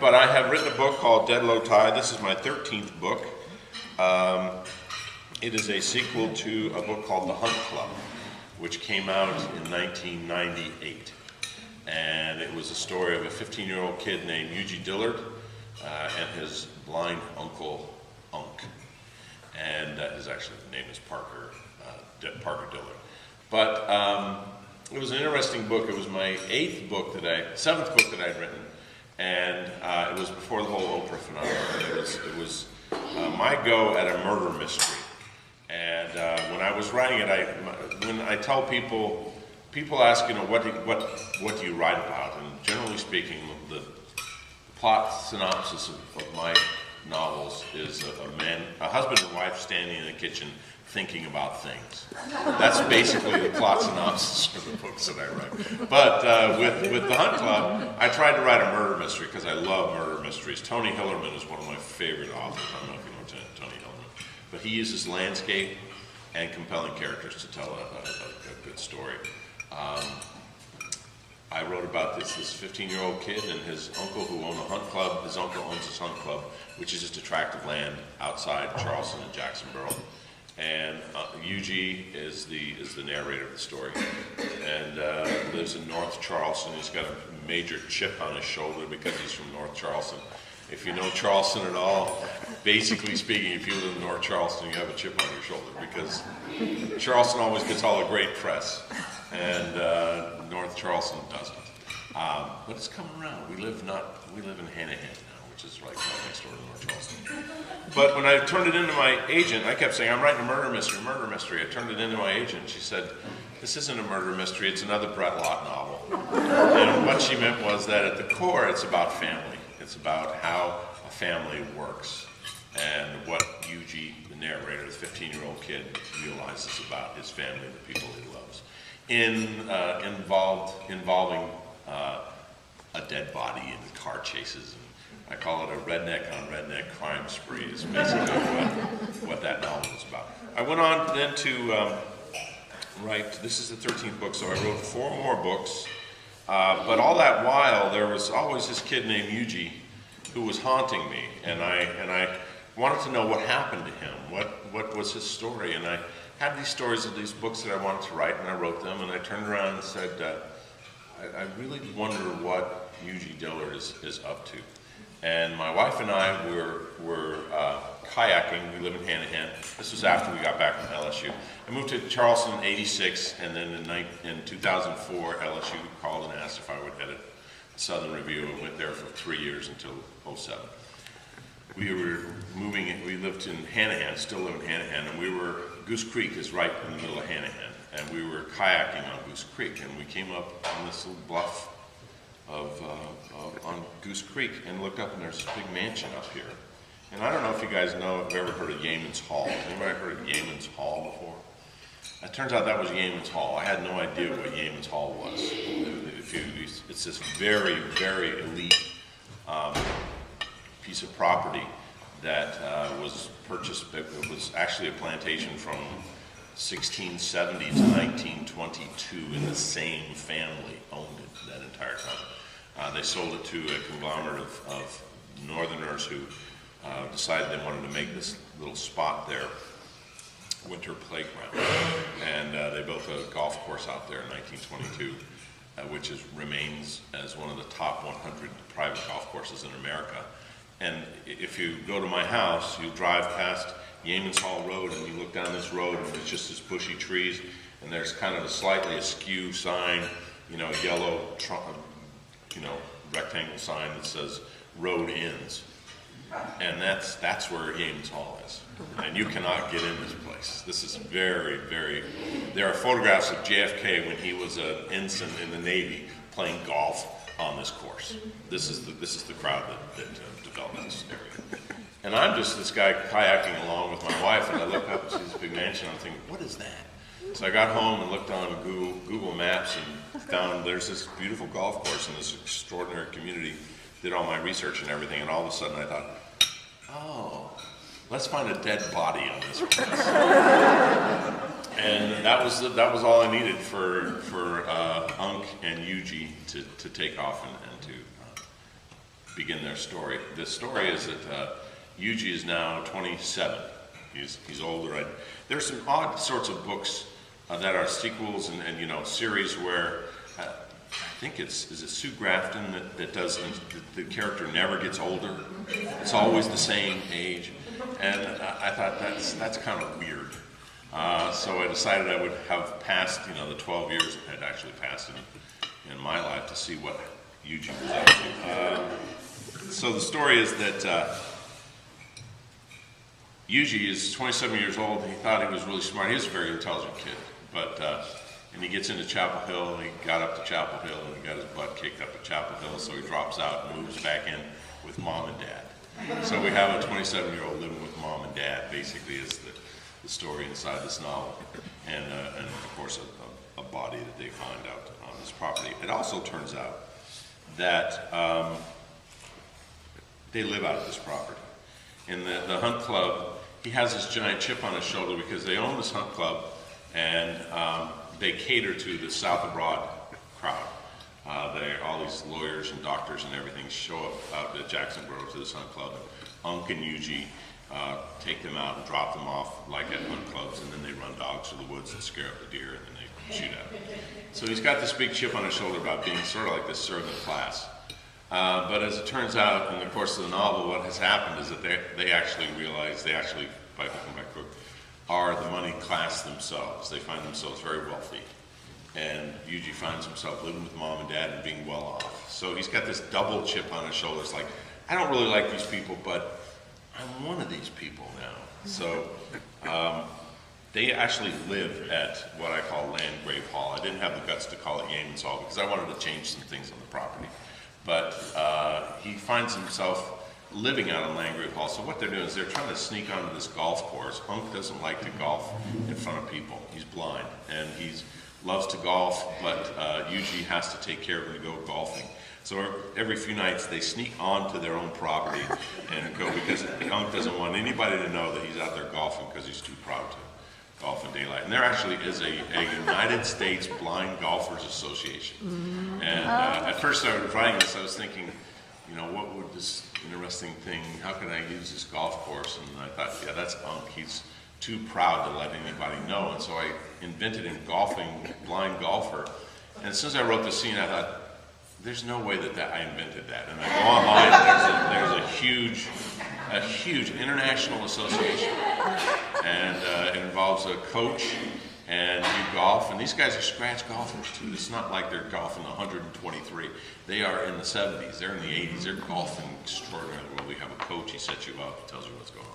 but I have written a book called Dead Low Tide. This is my 13th book. It is a sequel to a book called The Hunt Club, which came out in 1998. And it was a story of a 15-year-old kid named Eugene Dillard and his blind uncle, Unc. And his actual name is Parker Dillard. But it was an interesting book. It was my seventh book that I'd written. And it was before the whole Oprah phenomenon. It was my go at a murder mystery. And when I was writing it, when I tell people ask, what do you write about? And generally speaking, the plot synopsis of my novels is a husband and wife standing in the kitchen thinking about things. That's basically the plot synopsis for the books that I write. But with The Hunt Club, I tried to write a murder mystery because I love murder mysteries. Tony Hillerman is one of my favorite authors. I don't know if you know Tony Hillerman. But he uses landscape and compelling characters to tell a good story. I wrote about this 15-year-old kid and his uncle who owned a hunt club. His uncle owns this hunt club, which is just a tract of land outside Charleston and Jacksonboro. And Eugene is the narrator of the story, and lives in North Charleston. He's got a major chip on his shoulder because he's from North Charleston. If you know Charleston at all, basically speaking, if you live in North Charleston, you have a chip on your shoulder because Charleston always gets all the great press, and North Charleston doesn't. But it's coming around. We live in Hanahan now, which is right next door to North Charleston. But when I turned it into my agent, I kept saying, I'm writing a murder mystery. I turned it into my agent. She said, this isn't a murder mystery, it's another Bret Lott novel. And what she meant was that at the core, it's about family. It's about how a family works and what Eugene, the narrator, the 15-year-old kid, realizes about his family and the people he loves. Involving a dead body and car chases. I call it a redneck on redneck crime spree is basically what that novel is about. I went on then to write, this is the 13th book, so I wrote 4 more books. But all that while, there was always this kid named Eugene who was haunting me, and I wanted to know what happened to him, what was his story, and I had these stories of these books that I wanted to write, and I wrote them, and I turned around and said, I really wonder what Eugene Dillard is up to. And my wife and I were kayaking. We live in Hanahan. This was after we got back from LSU. I moved to Charleston in '86, and then in 2004, LSU called and asked if I would edit Southern Review, and went there for 3 years until '07. We lived in Hanahan, still live in Hanahan, and Goose Creek is right in the middle of Hanahan, and we were kayaking on Goose Creek, and we came up on this little bluff on Goose Creek and looked up, and there's this big mansion up here. And I don't know if you guys know, if you've ever heard of Yeaman's Hall. Has anybody heard of Yeaman's Hall before? It turns out that was Yeaman's Hall. I had no idea what Yeaman's Hall was. It's this very, very elite piece of property that was purchased. It was actually a plantation from 1670 to 1922, and the same family owned it that entire time. They sold it to a conglomerate of Northerners who decided they wanted to make this little spot their winter playground. And they built a golf course out there in 1922, which remains as one of the top 100 private golf courses in America. And if you go to my house, you'll drive past Yeaman's Hall Road, and you look down this road, and it's just this bushy trees, and there's kind of a slightly askew sign, yellow, rectangle sign that says "Road Ends," and that's where Yeaman's Hall is. And you cannot get in this place. This is very, very. There are photographs of JFK when he was an ensign in the Navy playing golf on this course. This is the crowd that developed this area. And I'm just this guy kayaking along with my wife, and I look up and see this big mansion. I'm thinking, what is that? So I got home and looked on Google Maps and found there's this beautiful golf course in this extraordinary community. Did all my research and everything, and all of a sudden I thought, oh, let's find a dead body on this place. And that was all I needed for Unc and Eugene to take off and to begin their story. The story is that Yuji is now 27. He's older. There's some odd sorts of books that are sequels and you know, series where I think is it Sue Grafton that does the character never gets older. It's always the same age, and I thought that's kind of weird. So I decided I would have passed, you know, the 12 years that had actually passed in my life to see what Yuji was up to. So the story is that Yuji is 27 years old. He thought he was really smart. He was a very intelligent kid, but and he gets into Chapel Hill, and he got up to Chapel Hill, and he got his butt kicked up at Chapel Hill, so he drops out and moves back in with mom and dad. So we have a 27-year-old living with mom and dad, basically, is the story inside this novel, and of course a body that they find out on this property. It also turns out that they live out of this property. In the hunt club, he has this giant chip on his shoulder because they own this hunt club, and they cater to the South Abroad crowd. All these lawyers and doctors and everything show up out at Jackson Grove to this hunt club. Unc and Yuji take them out and drop them off like at hunt clubs, and then they run dogs through the woods and scare up the deer, and then they shoot at them. So he's got this big chip on his shoulder about being sort of like this servant class. But as it turns out, in the course of the novel, what has happened is that they actually realize, by hook and by crook, are the money class themselves. They find themselves very wealthy. And Yuji finds himself living with mom and dad and being well off. So he's got this double chip on his shoulder. It's like, I don't really like these people, but I'm one of these people now. So they actually live at what I call Landgrave Hall. I didn't have the guts to call it Yemen's Hall because I wanted to change some things on the property. But he finds himself living out on Landgrave Hall. So what they're doing is they're trying to sneak onto this golf course. Unc doesn't like to golf in front of people. He's blind, and he loves to golf, but Yuji has to take care of him to go golfing. So every few nights they sneak onto their own property and go, because Unc doesn't want anybody to know that he's out there golfing because he's too proud to golf in daylight. And there actually is a United States Blind Golfers Association. And at first I was writing this, I was thinking, you know, what would this interesting thing, how can I use this golf course? And I thought, yeah, that's Unc. He's too proud to let anybody know. And so I invented him golfing, blind golfer. And as soon as I wrote the scene, I thought, there's no way that I invented that. And I go online, there's a huge international association. And it involves a coach and you golf. And these guys are scratch golfers too. It's not like they're golfing 123. They are in the 70s, they're in the 80s. They're golfing extraordinarily well. We have a coach, he sets you up, he tells you what's going on.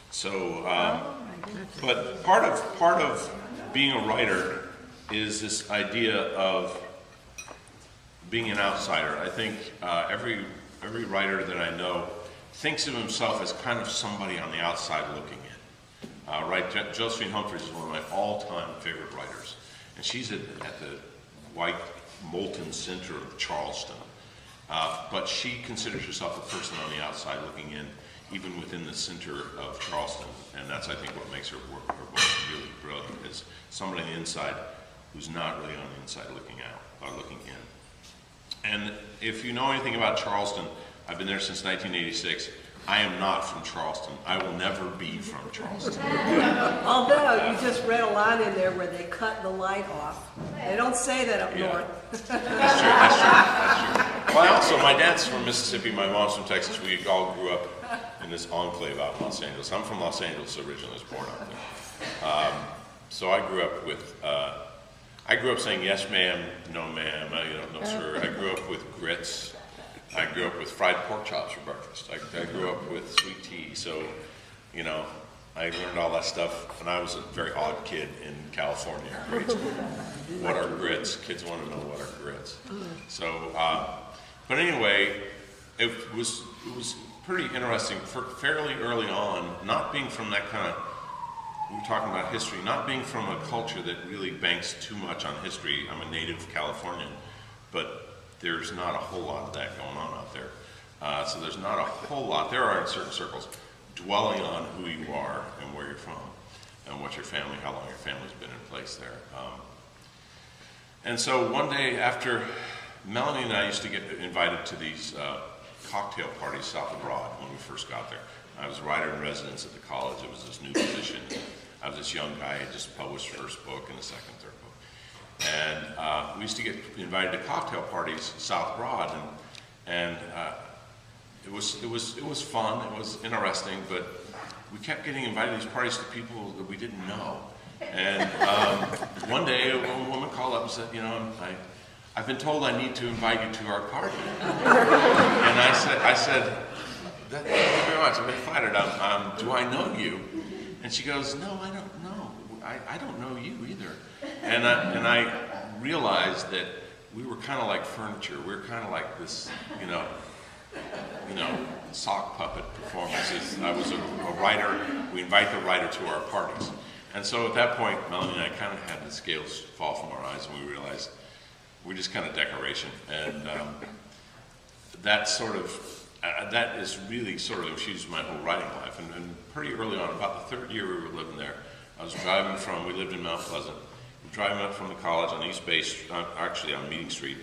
So, but part of being a writer is this idea of being an outsider. I think every writer that I know thinks of himself as kind of somebody on the outside looking in. Right, Josephine Humphreys is one of my all-time favorite writers, and she's at the white molten center of Charleston. But she considers herself a person on the outside looking in, even within the center of Charleston, and that's, I think, what makes her work really brilliant, is somebody on the inside who's not really on the inside looking out, or looking in. And if you know anything about Charleston, I've been there since 1986. I am not from Charleston. I will never be from Charleston. Although you just read a line in there where they cut the light off. They don't say that up north. That's true. Well, also, my dad's from Mississippi, my mom's from Texas. We all grew up in this enclave out in Los Angeles. I'm from Los Angeles originally, I was born out there. So I grew up saying yes ma'am, no ma'am, no sir. I grew up with grits. I grew up with fried pork chops for breakfast. I grew up with sweet tea. So, you know, I learned all that stuff, and I was a very odd kid in California in grade school. What are grits? Kids want to know what are grits. So, but anyway, it was pretty interesting. Fairly early on, not being from that kind of, we were talking about history, not being from a culture that really banks too much on history. I'm a native Californian, but there's not a whole lot of that going on out there. So there's not a whole lot, there are in certain circles, dwelling on who you are and where you're from and what your family, how long your family's been in place there. And so one day after, Melanie and I used to get invited to these cocktail parties south of Broad when we first got there. I was writer in residence at the college. It was this new position. I was this young guy, had just published first book and a second, third book. And we used to get invited to cocktail parties south Broad, and it was fun, it was interesting, but we kept getting invited to these parties to people that we didn't know. And one day a woman called up and said, you know, I've been told I need to invite you to our party. And I said, thank you very much, I'm very flattered. Do I know you? And she goes, no, I don't know. I don't know you either. And I realized that we were kind of like furniture. We were kind of like this, you know, sock puppet performances. I was a writer. We invite the writer to our parties. And so at that point, Melanie and I kind of had the scales fall from our eyes, and we realized we're just kind of decoration. And that sort of, that is really sort of infused my whole writing life. And pretty early on, about the third year we were living there, I was driving from, we lived in Mount Pleasant, driving up from the college on East Bay, actually on Meeting Street.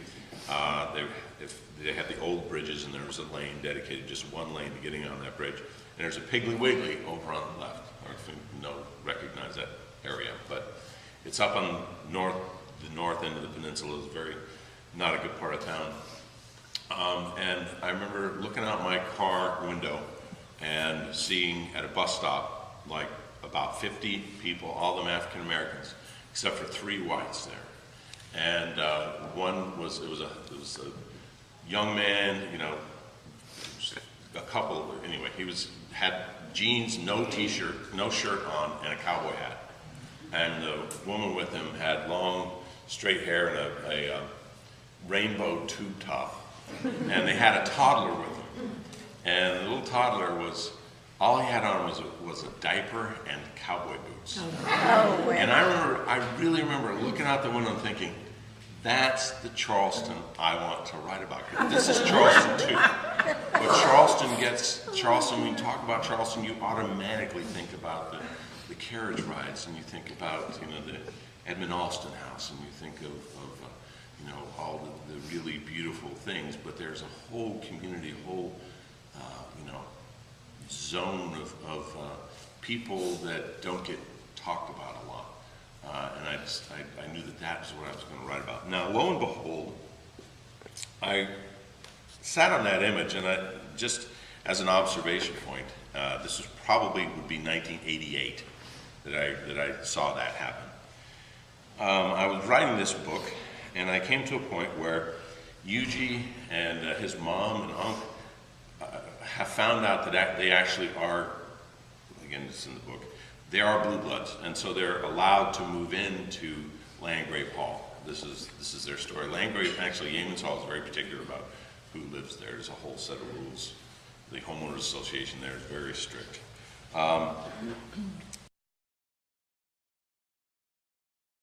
They had the old bridges, and there was a lane dedicated, just one lane to getting on that bridge. And there's a Piggly Wiggly over on the left. I don't know if you recognize that area, but it's up on the north end of the peninsula. It's very, not a good part of town. And I remember looking out my car window and seeing at a bus stop, like about 50 people, all of them African Americans, except for 3 whites there. And one was, it was a young man, you know, a couple, anyway, had jeans, no t-shirt, no shirt on, and a cowboy hat. And the woman with him had long, straight hair and a rainbow tube top. And they had a toddler with them. And the little toddler was, all he had on was a diaper and cowboy boots. Oh, and I really remember looking out the window and thinking, that's the Charleston I want to write about. This is Charleston too. But Charleston, when you talk about Charleston, you automatically think about the carriage rides, and you think about, you know, the Edmund Alston House, and you think of you know, all the really beautiful things, but there's a whole community, a whole, you know, zone of people that don't get talked about a lot. And I knew that was what I was going to write about. Now, lo and behold, I sat on that image, and just as an observation point, this was probably would be 1988 that I saw that happen. I was writing this book, and I came to a point where Yuji and his mom and uncle have found out that they actually are, again, it's in the book, they are blue bloods, and so they're allowed to move into Landgrave Hall. This is their story. Landgrave, actually, Yeaman's Hall is very particular about who lives there. There's a whole set of rules. The homeowners association there is very strict.